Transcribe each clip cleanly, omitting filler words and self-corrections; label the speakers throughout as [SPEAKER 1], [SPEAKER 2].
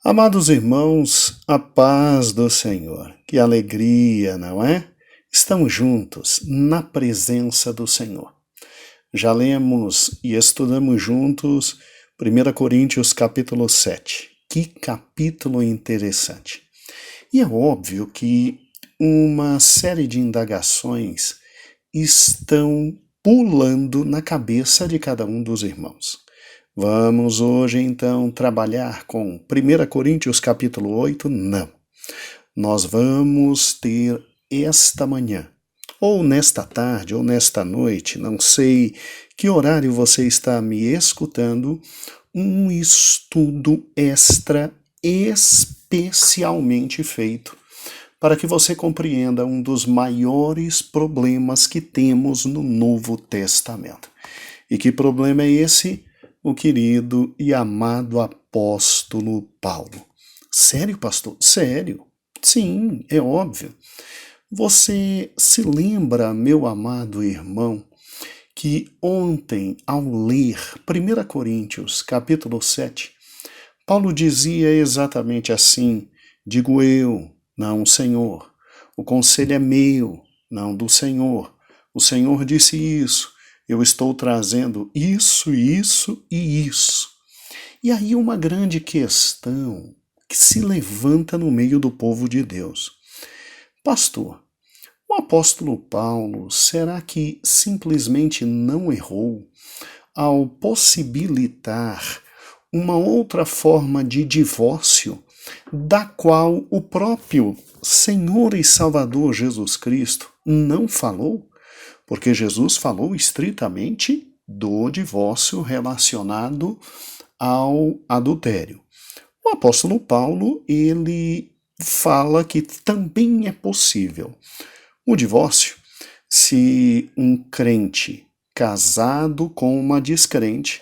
[SPEAKER 1] Amados irmãos, a paz do Senhor. Que alegria, não é? Estamos juntos na presença do Senhor. Já lemos e estudamos juntos 1 Coríntios capítulo 7. Que capítulo interessante. E é óbvio que uma série de indagações estão pulando na cabeça de cada um dos irmãos. Vamos hoje então trabalhar com 1 Coríntios capítulo 8? Não. Nós vamos ter esta manhã, ou nesta tarde, ou nesta noite, não sei que horário você está me escutando, um estudo extra especialmente feito para que você compreenda um dos maiores problemas que temos no Novo Testamento. E que problema é esse? O querido e amado apóstolo Paulo. Sério, pastor? Sério? Sim, é óbvio. Você se lembra, meu amado irmão, que ontem, ao ler 1 Coríntios, capítulo 7, Paulo dizia exatamente assim: digo eu, não o Senhor. O conselho é meu, não do Senhor. O Senhor disse isso. Eu estou trazendo isso, isso e isso. E aí uma grande questão que se levanta no meio do povo de Deus. Pastor, o apóstolo Paulo, será que simplesmente não errou ao possibilitar uma outra forma de divórcio, da qual o próprio Senhor e Salvador Jesus Cristo não falou? Porque Jesus falou estritamente do divórcio relacionado ao adultério. O apóstolo Paulo, ele fala que também é possível o divórcio se um crente casado com uma descrente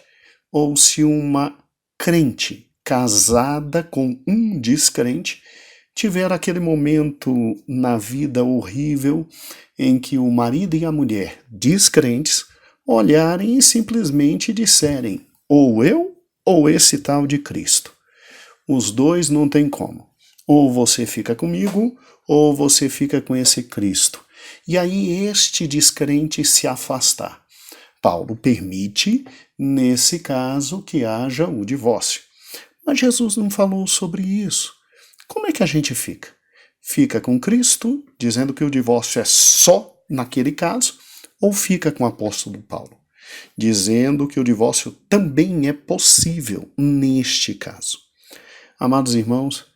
[SPEAKER 1] ou se uma crente casada com um descrente tiver aquele momento na vida horrível em que o marido e a mulher descrentes olharem e simplesmente disserem: ou eu ou esse tal de Cristo. Os dois não tem como. Ou você fica comigo ou você fica com esse Cristo. E aí este descrente se afastar. Paulo permite, nesse caso, que haja o divórcio. Mas Jesus não falou sobre isso. Como é que a gente fica? Fica com Cristo, dizendo que o divórcio é só naquele caso, ou fica com o apóstolo Paulo, dizendo que o divórcio também é possível neste caso? Amados irmãos,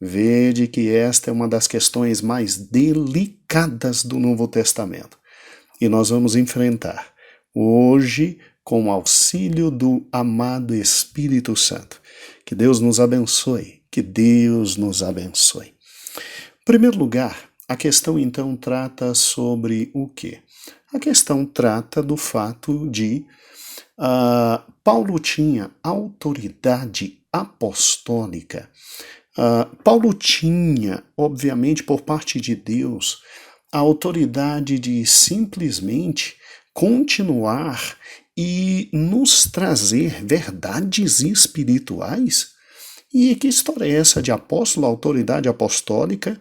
[SPEAKER 1] vede que esta é uma das questões mais delicadas do Novo Testamento. E nós vamos enfrentar hoje com o auxílio do amado Espírito Santo. Que Deus nos abençoe. Que Deus nos abençoe. Em primeiro lugar, a questão então trata sobre o quê? A questão trata do fato de Paulo tinha autoridade apostólica. Paulo tinha, obviamente, por parte de Deus, a autoridade de simplesmente continuar e nos trazer verdades espirituais. E que história é essa de apóstolo, autoridade apostólica?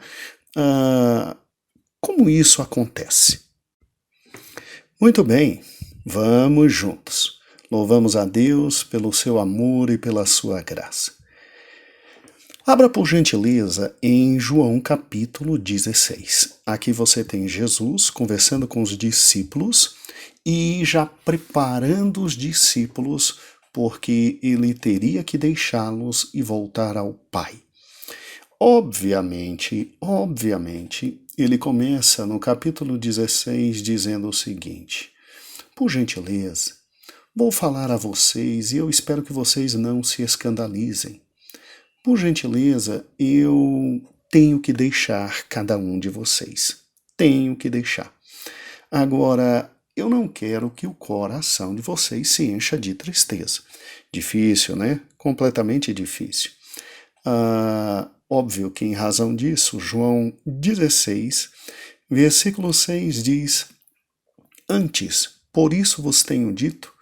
[SPEAKER 1] Como isso acontece? Muito bem, vamos juntos. Louvamos a Deus pelo seu amor e pela sua graça. Abra por gentileza em João capítulo 16. Aqui você tem Jesus conversando com os discípulos e já preparando os discípulos porque ele teria que deixá-los e voltar ao Pai. Obviamente, ele começa no capítulo 16 dizendo o seguinte: por gentileza, vou falar a vocês e eu espero que vocês não se escandalizem. Por gentileza, eu tenho que deixar cada um de vocês. Tenho que deixar. Agora, eu não quero que o coração de vocês se encha de tristeza. Difícil, né? Completamente difícil. Óbvio que em razão disso, João 16, versículo 6 diz: antes, por isso vos tenho dito,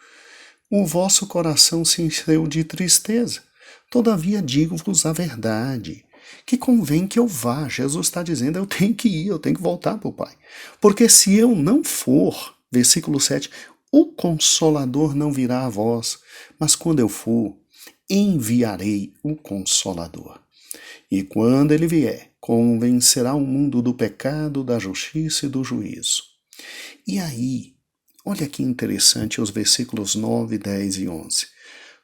[SPEAKER 1] o vosso coração se encheu de tristeza. Todavia digo-vos a verdade, que convém que eu vá. Jesus está dizendo, eu tenho que ir, eu tenho que voltar para o Pai. Porque se eu não for, versículo 7, o Consolador não virá a vós, mas quando eu for, enviarei o Consolador. E quando ele vier, convencerá o mundo do pecado, da justiça e do juízo. E aí, olha que interessante os versículos 9, 10 e 11.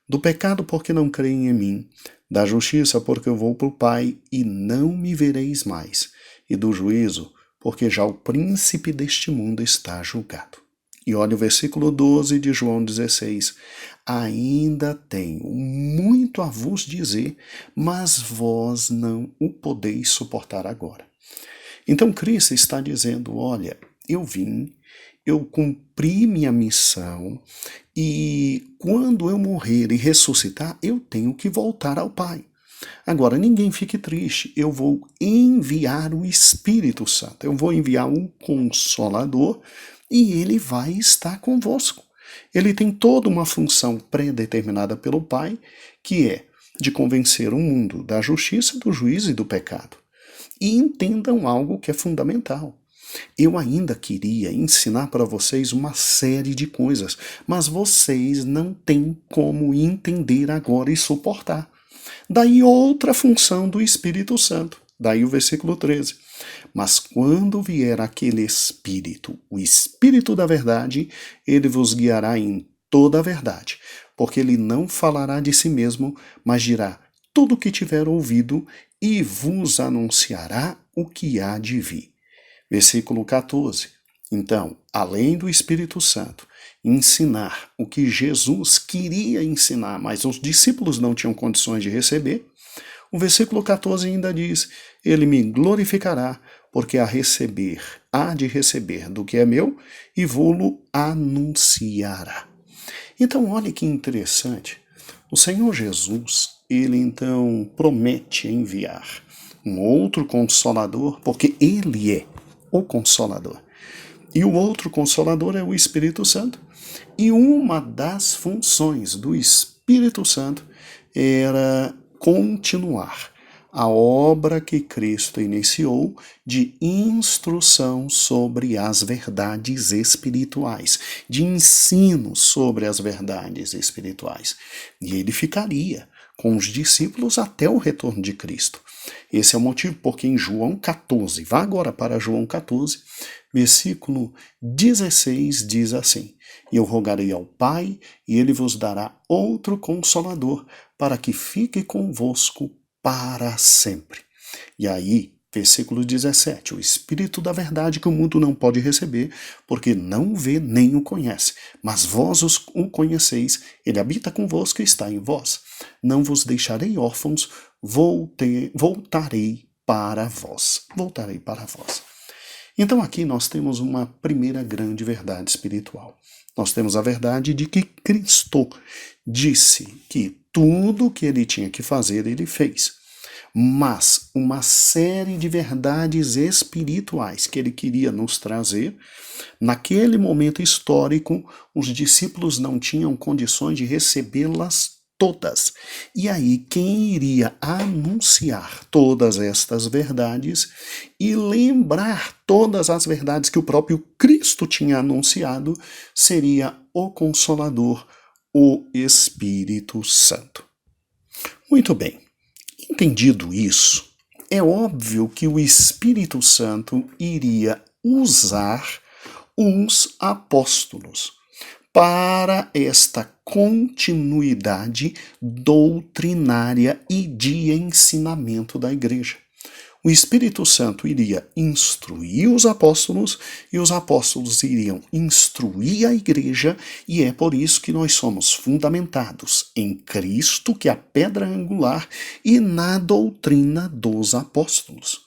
[SPEAKER 1] Do pecado porque não creem em mim, da justiça porque eu vou para o Pai e não me vereis mais, e do juízo porque já o príncipe deste mundo está julgado. E olha o versículo 12 de João 16. Ainda tenho muito a vos dizer, mas vós não o podeis suportar agora. Então Cristo está dizendo, olha, eu vim, eu cumpri minha missão e quando eu morrer e ressuscitar, eu tenho que voltar ao Pai. Agora, ninguém fique triste, eu vou enviar o Espírito Santo, eu vou enviar um Consolador e ele vai estar convosco. Ele tem toda uma função pré-determinada pelo Pai, que é de convencer o mundo da justiça, do juízo e do pecado. E entendam algo que é fundamental. Eu ainda queria ensinar para vocês uma série de coisas, mas vocês não têm como entender agora e suportar. Daí outra função do Espírito Santo. Daí o versículo 13. Mas quando vier aquele Espírito, o Espírito da verdade, ele vos guiará em toda a verdade, porque ele não falará de si mesmo, mas dirá tudo o que tiver ouvido e vos anunciará o que há de vir. Versículo 14. Então, além do Espírito Santo ensinar o que Jesus queria ensinar, mas os discípulos não tinham condições de receber, o versículo 14 ainda diz, ele me glorificará, porque há de receber do que é meu e vou-lo anunciará. Então, olha que interessante. O Senhor Jesus, ele então promete enviar um outro Consolador, porque ele é o Consolador. E o outro Consolador é o Espírito Santo. E uma das funções do Espírito Santo era continuar a obra que Cristo iniciou de instrução sobre as verdades espirituais, de ensino sobre as verdades espirituais. E ele ficaria com os discípulos até o retorno de Cristo. Esse é o motivo porque em João 14, vá agora para João 14, versículo 16 diz assim, e eu rogarei ao Pai, e ele vos dará outro Consolador, para que fique convosco para sempre. E aí, versículo 17, o Espírito da verdade que o mundo não pode receber, porque não o vê nem o conhece, mas vós o conheceis, ele habita convosco e está em vós. Não vos deixarei órfãos, voltarei para vós. Voltarei para vós. Então aqui nós temos uma primeira grande verdade espiritual. Nós temos a verdade de que Cristo disse que tudo o que ele tinha que fazer, ele fez. Mas uma série de verdades espirituais que ele queria nos trazer, naquele momento histórico, os discípulos não tinham condições de recebê-las todas. E aí, quem iria anunciar todas estas verdades e lembrar todas as verdades que o próprio Cristo tinha anunciado seria o Consolador, o Espírito Santo. Muito bem, entendido isso, é óbvio que o Espírito Santo iria usar uns apóstolos para esta continuidade doutrinária e de ensinamento da igreja. O Espírito Santo iria instruir os apóstolos e os apóstolos iriam instruir a igreja, e é por isso que nós somos fundamentados em Cristo, que é a pedra angular, e na doutrina dos apóstolos.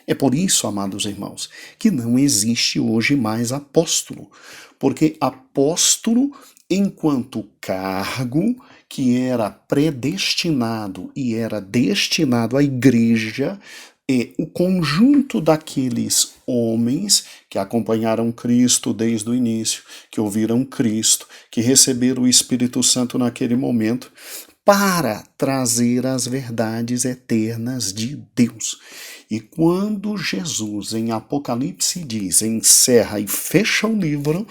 [SPEAKER 1] É por isso, amados irmãos, que não existe hoje mais apóstolo, porque apóstolo, enquanto cargo que era predestinado e era destinado à igreja, é o conjunto daqueles homens que acompanharam Cristo desde o início, que ouviram Cristo, que receberam o Espírito Santo naquele momento, para trazer as verdades eternas de Deus. E quando Jesus, em Apocalipse, diz, encerra e fecha o livro,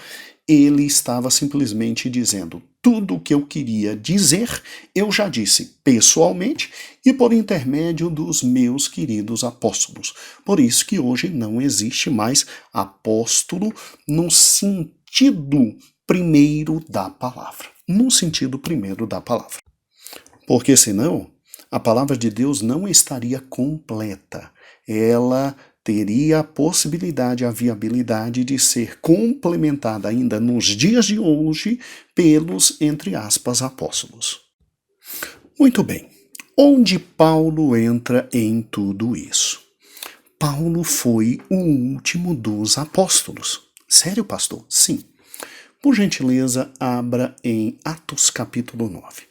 [SPEAKER 1] ele estava simplesmente dizendo, tudo o que eu queria dizer, eu já disse pessoalmente e por intermédio dos meus queridos apóstolos. Por isso que hoje não existe mais apóstolo no sentido primeiro da palavra. No sentido primeiro da palavra. Porque senão, a palavra de Deus não estaria completa. Ela teria a possibilidade, a viabilidade de ser complementada ainda nos dias de hoje pelos, entre aspas, apóstolos. Muito bem. Onde Paulo entra em tudo isso? Paulo foi o último dos apóstolos. Sério, pastor? Sim. Por gentileza, abra em Atos capítulo 9.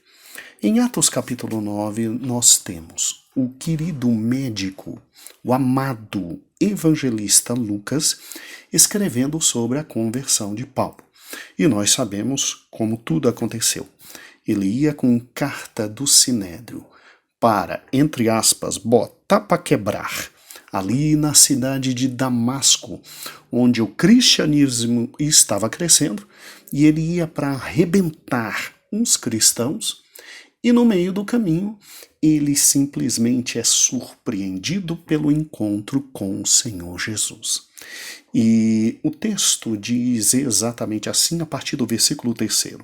[SPEAKER 1] Em Atos capítulo 9, nós temos o querido médico, o amado evangelista Lucas, escrevendo sobre a conversão de Paulo. E nós sabemos como tudo aconteceu. Ele ia com carta do Sinédrio para, entre aspas, botar para quebrar, ali na cidade de Damasco, onde o cristianismo estava crescendo, e ele ia para arrebentar uns cristãos. E no meio do caminho, ele simplesmente é surpreendido pelo encontro com o Senhor Jesus. E o texto diz exatamente assim a partir do versículo 3º.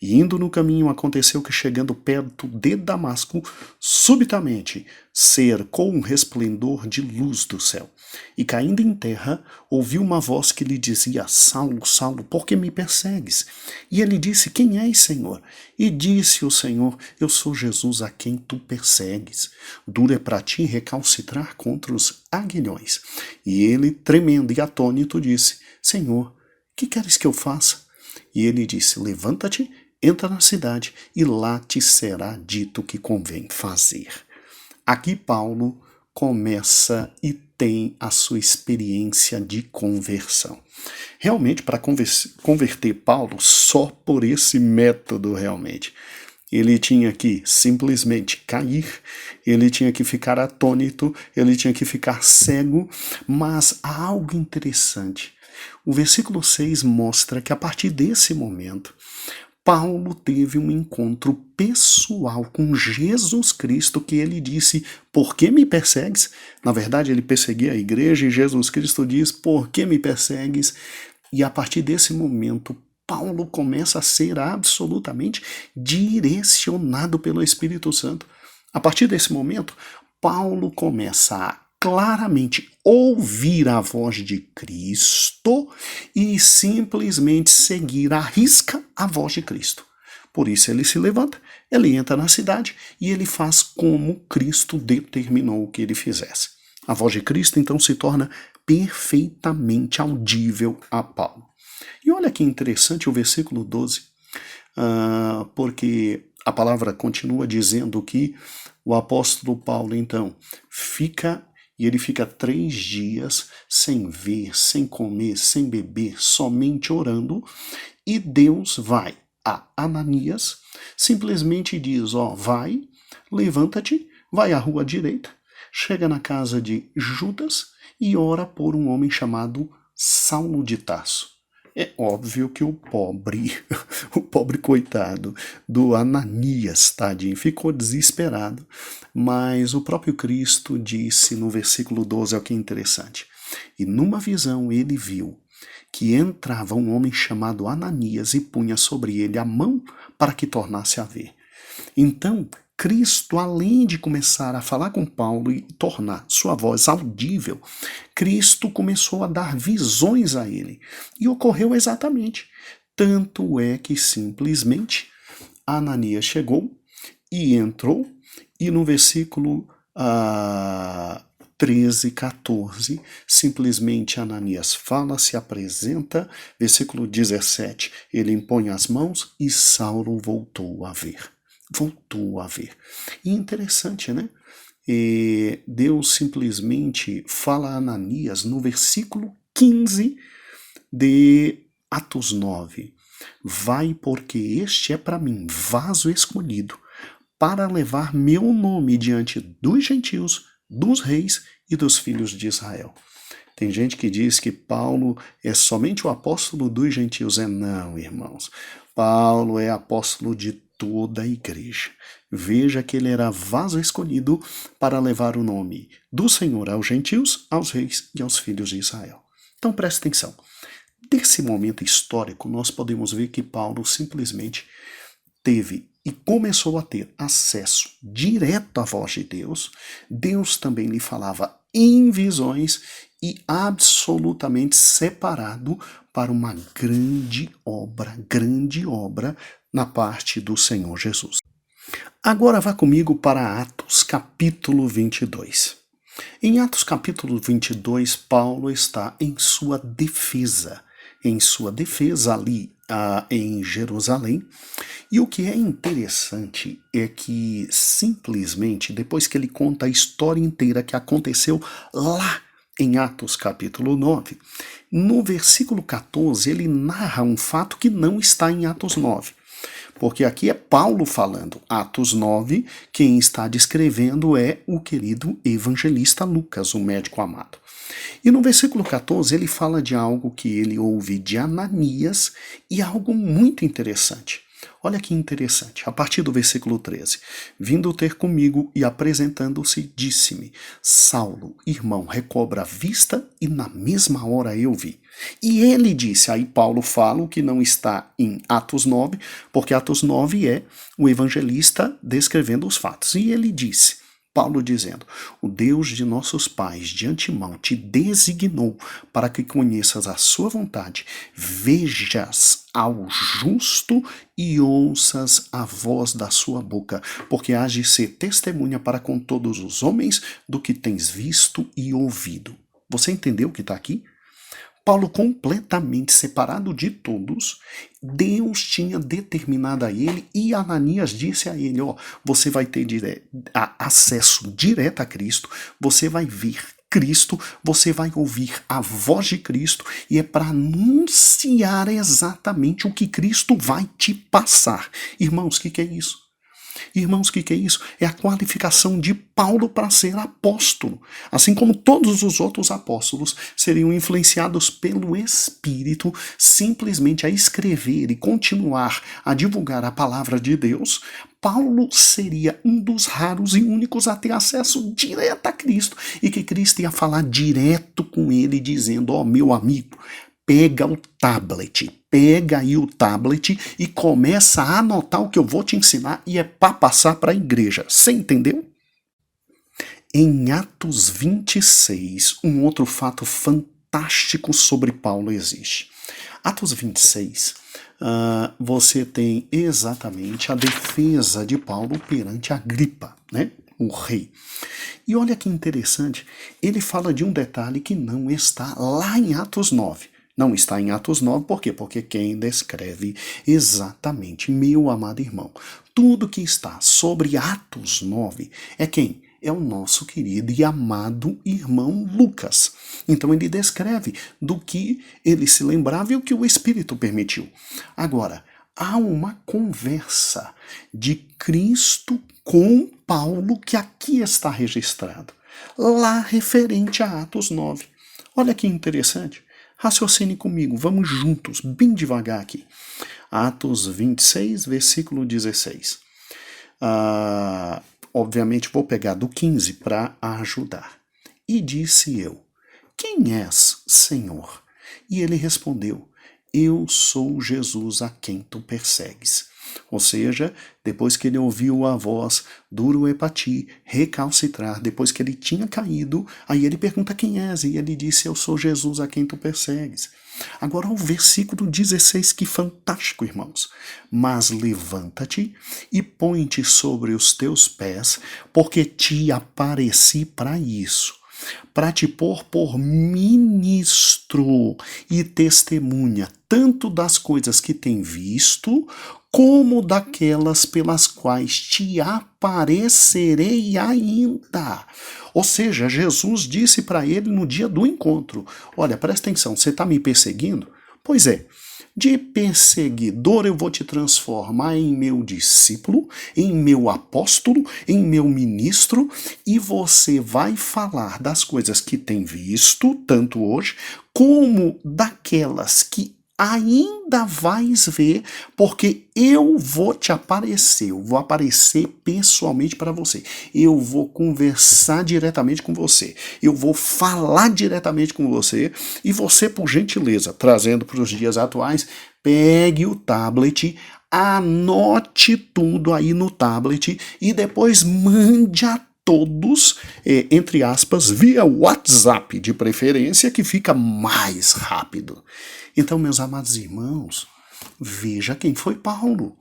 [SPEAKER 1] E indo no caminho, aconteceu que chegando perto de Damasco, subitamente cercou um resplendor de luz do céu. E caindo em terra, ouviu uma voz que lhe dizia, Saulo, Saulo, por que me persegues? E ele disse, quem és, Senhor? E disse o Senhor, eu sou Jesus a quem tu persegues. Duro é para ti recalcitrar contra os aguilhões. E ele, tremendo e atônito, disse, Senhor, que queres que eu faça? E ele disse, levanta-te, entra na cidade e lá te será dito o que convém fazer. Aqui Paulo começa e tem a sua experiência de conversão. Realmente, para converter Paulo, só por esse método realmente. Ele tinha que simplesmente cair, ele tinha que ficar atônito, ele tinha que ficar cego, mas há algo interessante. O versículo 6 mostra que a partir desse momento, Paulo teve um encontro pessoal com Jesus Cristo que ele disse, por que me persegues? Na verdade, ele perseguia a igreja e Jesus Cristo diz, por que me persegues? E a partir desse momento, Paulo começa a ser absolutamente direcionado pelo Espírito Santo. A partir desse momento, Paulo começa a claramente ouvir a voz de Cristo e simplesmente seguir à risca a voz de Cristo. Por isso ele se levanta, ele entra na cidade e ele faz como Cristo determinou que ele fizesse. A voz de Cristo então se torna perfeitamente audível a Paulo. E olha que interessante o versículo 12, porque a palavra continua dizendo que o apóstolo Paulo então ele fica 3 dias sem ver, sem comer, sem beber, somente orando, e Deus vai a Ananias, simplesmente diz, vai, levanta-te, vai à rua direita, chega na casa de Judas e ora por um homem chamado Saulo de Tarso. É óbvio que o pobre coitado do Ananias, tadinho, ficou desesperado, mas o próprio Cristo disse no versículo 12, é o que é interessante, e numa visão ele viu que entrava um homem chamado Ananias e punha sobre ele a mão para que tornasse a ver. Então, Cristo, além de começar a falar com Paulo e tornar sua voz audível, Cristo começou a dar visões a ele. E ocorreu exatamente. Tanto é que simplesmente Ananias chegou e entrou, e no versículo 13, 14, simplesmente Ananias fala, se apresenta, versículo 17, ele impõe as mãos e Saulo voltou a ver. E interessante, né? Deus simplesmente fala a Ananias no versículo 15 de Atos 9. Vai, porque este é para mim vaso escolhido para levar meu nome diante dos gentios, dos reis e dos filhos de Israel. Tem gente que diz que Paulo é somente o apóstolo dos gentios. Não, irmãos. Paulo é apóstolo de toda a igreja. Veja que ele era vaso escolhido para levar o nome do Senhor aos gentios, aos reis e aos filhos de Israel. Então preste atenção. Desse momento histórico, nós podemos ver que Paulo simplesmente teve e começou a ter acesso direto à voz de Deus. Deus também lhe falava em visões e absolutamente separado para uma grande obra na parte do Senhor Jesus. Agora vá comigo para Atos capítulo 22. Em Atos capítulo 22, Paulo está em sua defesa ali em Jerusalém. E o que é interessante é que simplesmente, depois que ele conta a história inteira que aconteceu lá em Atos capítulo 9, no versículo 14 ele narra um fato que não está em Atos 9. Porque aqui é Paulo falando. Atos 9, quem está descrevendo é o querido evangelista Lucas, o médico amado. E no versículo 14 ele fala de algo que ele ouve de Ananias e algo muito interessante. Olha que interessante, a partir do versículo 13. Vindo ter comigo e apresentando-se, disse-me: Saulo, irmão, recobra a vista, e na mesma hora eu vi. E ele disse, aí Paulo fala o que não está em Atos 9, porque Atos 9 é o evangelista descrevendo os fatos. E ele disse, Paulo dizendo: o Deus de nossos pais de antemão te designou para que conheças a sua vontade, vejas ao justo e ouças a voz da sua boca, porque hás de ser testemunha para com todos os homens do que tens visto e ouvido. Você entendeu o que está aqui? Paulo, completamente separado de todos, Deus tinha determinado a ele, e Ananias disse a ele: você vai ter acesso direto a Cristo, você vai ver Cristo, você vai ouvir a voz de Cristo, e é para anunciar exatamente o que Cristo vai te passar. Irmãos, o que é isso? Irmãos, o que é isso? É a qualificação de Paulo para ser apóstolo. Assim como todos os outros apóstolos seriam influenciados pelo Espírito simplesmente a escrever e continuar a divulgar a palavra de Deus, Paulo seria um dos raros e únicos a ter acesso direto a Cristo, e que Cristo ia falar direto com ele, dizendo: meu amigo, pega aí o tablet e começa a anotar o que eu vou te ensinar, e é para passar para a igreja. Você entendeu? Em Atos 26, um outro fato fantástico sobre Paulo existe. Atos 26, você tem exatamente a defesa de Paulo perante Agripa, né? O rei. E olha que interessante, ele fala de um detalhe que não está lá em Atos 9. Não está em Atos 9, por quê? Porque quem descreve exatamente, meu amado irmão, tudo que está sobre Atos 9 é quem? É o nosso querido e amado irmão Lucas. Então ele descreve do que ele se lembrava e o que o Espírito permitiu. Agora, há uma conversa de Cristo com Paulo que aqui está registrado, lá referente a Atos 9. Olha que interessante. Raciocine comigo, vamos juntos, bem devagar aqui. Atos 26, versículo 16. Obviamente vou pegar do 15 para ajudar. E disse eu: quem és, Senhor? E ele respondeu: eu sou Jesus a quem tu persegues. Ou seja, depois que ele ouviu a voz duro epati, recalcitrar, depois que ele tinha caído, aí ele pergunta: quem és? E ele disse: eu sou Jesus a quem tu persegues. Agora o versículo 16, que fantástico, irmãos. Mas levanta-te e põe-te sobre os teus pés, porque te apareci para isso, para te pôr por ministro e testemunha, tanto das coisas que tem visto, como daquelas pelas quais te aparecerei ainda. Ou seja, Jesus disse para ele no dia do encontro: olha, presta atenção, você está me perseguindo? Pois é, De perseguidor eu vou te transformar em meu discípulo, em meu apóstolo, em meu ministro, e você vai falar das coisas que tem visto, tanto hoje, como daquelas que ainda vais ver, porque eu vou te aparecer, eu vou aparecer pessoalmente para você, eu vou conversar diretamente com você, eu vou falar diretamente com você, e você, por gentileza, trazendo para os dias atuais, pegue o tablet, anote tudo aí no tablet e depois mande a todos, entre aspas, via WhatsApp, de preferência, que fica mais rápido. Então, meus amados irmãos, veja quem foi Paulo.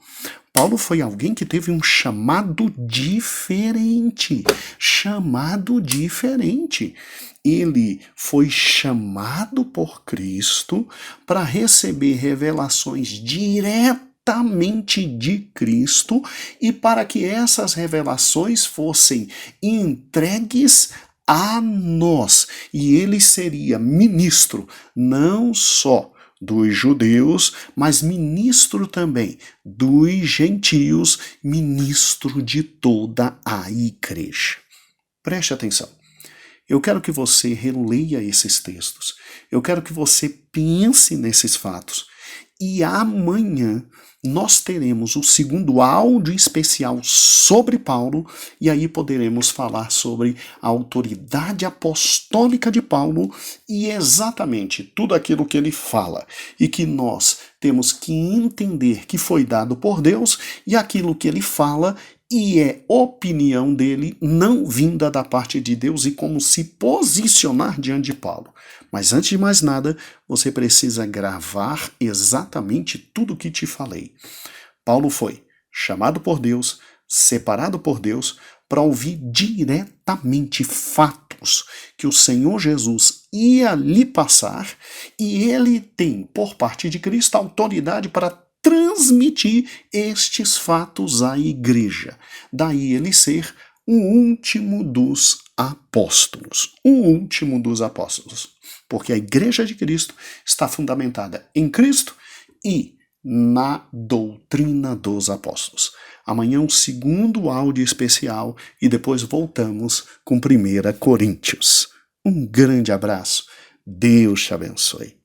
[SPEAKER 1] Paulo foi alguém que teve um chamado diferente. Chamado diferente. Ele foi chamado por Cristo para receber revelações diretamente de Cristo e para que essas revelações fossem entregues a nós. E ele seria ministro não só dos judeus, mas ministro também dos gentios, ministro de toda a igreja. Preste atenção. Eu quero que você releia esses textos. Eu quero que você pense nesses fatos. E amanhã nós teremos o segundo áudio especial sobre Paulo, e aí poderemos falar sobre a autoridade apostólica de Paulo e exatamente tudo aquilo que ele fala, e que nós temos que entender que foi dado por Deus, e aquilo que ele fala e é opinião dele, não vinda da parte de Deus, e como se posicionar diante de Paulo. Mas antes de mais nada, você precisa gravar exatamente tudo o que te falei. Paulo foi chamado por Deus, separado por Deus, para ouvir diretamente fatos que o Senhor Jesus ia lhe passar, e ele tem, por parte de Cristo, autoridade para transmitir estes fatos à igreja. Daí ele ser o último dos apóstolos. O último dos apóstolos. Porque a igreja de Cristo está fundamentada em Cristo e na doutrina dos apóstolos. Amanhã um segundo áudio especial e depois voltamos com 1 Coríntios. Um grande abraço. Deus te abençoe.